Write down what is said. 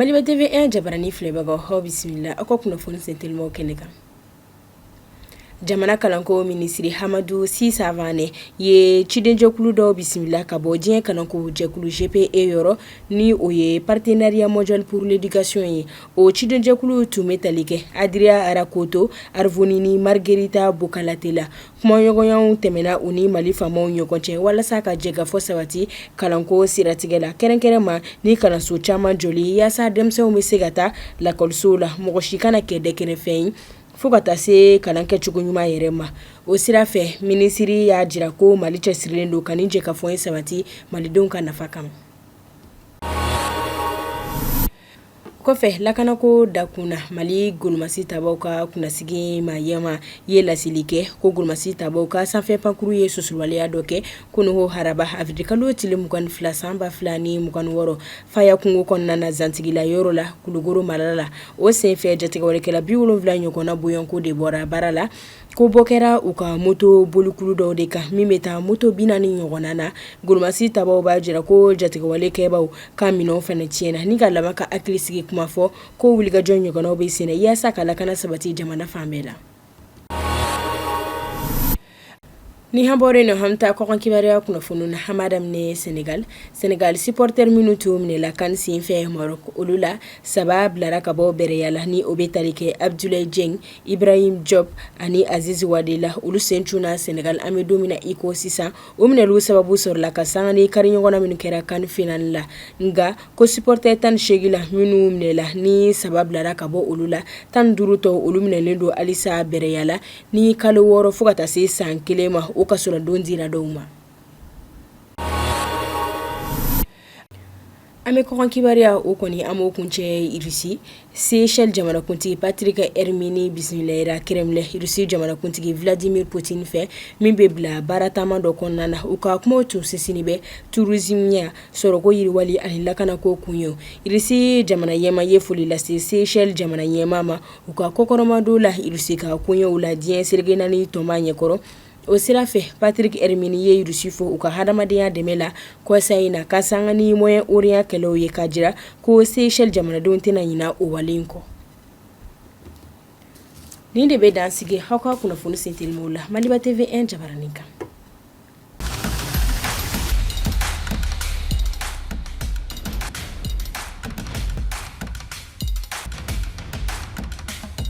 Maliba TV1 jabarani filɛbagaw aw bisimila aw ka kunnafoni sentelima kɛnɛ kan. Jamana kalanko minisiri Hamadu Sisavane ye cidenjɛkulu dɔw bisimila ka bɔ diɲɛ kalanko jɛkulu GPE yɔrɔ ni o ye partenariat mondial pour l'éducation ye. O cidenjɛkulu tun bɛ tali kɛ Adria Arakoto, Arvoni ni Margarita Bokalate la. Kumaɲɔgɔnyaw tɛmɛna u ni Mali faamaw ɲɔgɔn cɛ walasa ka jɛgafɔ sabati kalanko siratigɛ la kɛrɛnkɛrɛnma ni kalanso caman joli yaasa denmisɛnw bɛ se ka taa lakɔlisow la mɔgɔ si kana kɛ dɛkɛnɛfɛn ye fo ka taa se kalan kɛcogo ɲuman yɛrɛ ma. O sira fɛ minisiri y'a jira ko Mali cɛsirilen don ka nin jɛkafɔ in sabati malidenw ka nafa kama. Kɔfɛ lakanako dakuna Mali golomasi tabaw ka kunnasigi mayɛma ye lasili kɛ ko golomasi tabaw ka sanfɛ pankuru ye susurwaleya dɔ kɛ kunungo haraba avrikalo tile 22 sanba 2026 faya kungo kɔnɔna na zantigila yɔrɔ la Kulukoro mara la. O senfɛ jatigɛwalekɛla 70 ɲɔgɔnna boyɔnko de bɔra baara la ko bɔ kɛra u ka moto bolukulu dɔw de kan min bɛ taa moto 40 ɲɔgɔnna na. Golomasi tabaw b'a jira ko jatigɛwalekɛbaw ka minɛnw fana tiɲɛna ni ka laban ka hakilisigi kuma fɔ ko wulikajɔ ɲɔgɔnnaw bɛ senna yaasa ka lakana sabati jamana fan bɛɛ la. Ni hambore no hamta ko kibaruya kunnafoni na hamadamne Senegal supporter minnu tu minɛ kan sin fɛ Maroc olu la saba bilara ka bɔ bɛrɛya ni o bɛ tali kɛ Abdoulaye Dieng, Ibrahim Diop ani Aziz Wadela olu sen tunna Senegal an bɛ don min na i ko sisan o minɛlu sababu sɔrɔla ka sanga ni kariɲɔgɔnna minnu kɛra kan final la nga ko supporter 18 la minnu minɛla ni saba bilara ka bɔ olu la 15 tɔ olu minɛlen don alisa bɛrɛya la ni kalo 6 fo ka taa se san 1 ma o ka sɔrɔ don dira dɔw ma. An bɛ kɔkan kibaruya o kɔni an b'o kuncɛ Irisi Seychelles jamanakuntigi Patrick Hermini bisimilayira Kremlin Irisi jamanakuntigi Vladimir Putin fɛ min bɛ bila baara taama dɔ kɔnɔna na u ka kumaw tun sinsinnen bɛ tourisme ɲɛ sɔrɔko yiriwali ani lakanako kun ye. Irisi jamana ɲɛma ye foli lase Seychelles jamana ɲɛma ma u ka kɔkɔrɔmadon la Irisi ka kunyew la diɲɛ seleke naani tɔma ɲɛkɔrɔ. O sira fɛ Patrick Hermini ye Irisi fo u ka hadamadenya dɛmɛ la kɔsa in na ka sanga ni Moyen Orient kɛlɛw ye ka jira ko Seychelles jamanadenw tɛna ɲina o wale in kɔ. Nin de bɛ dansigi aw ka kunnafoni sentelimaw la Maliba TV1 jabaranin kan.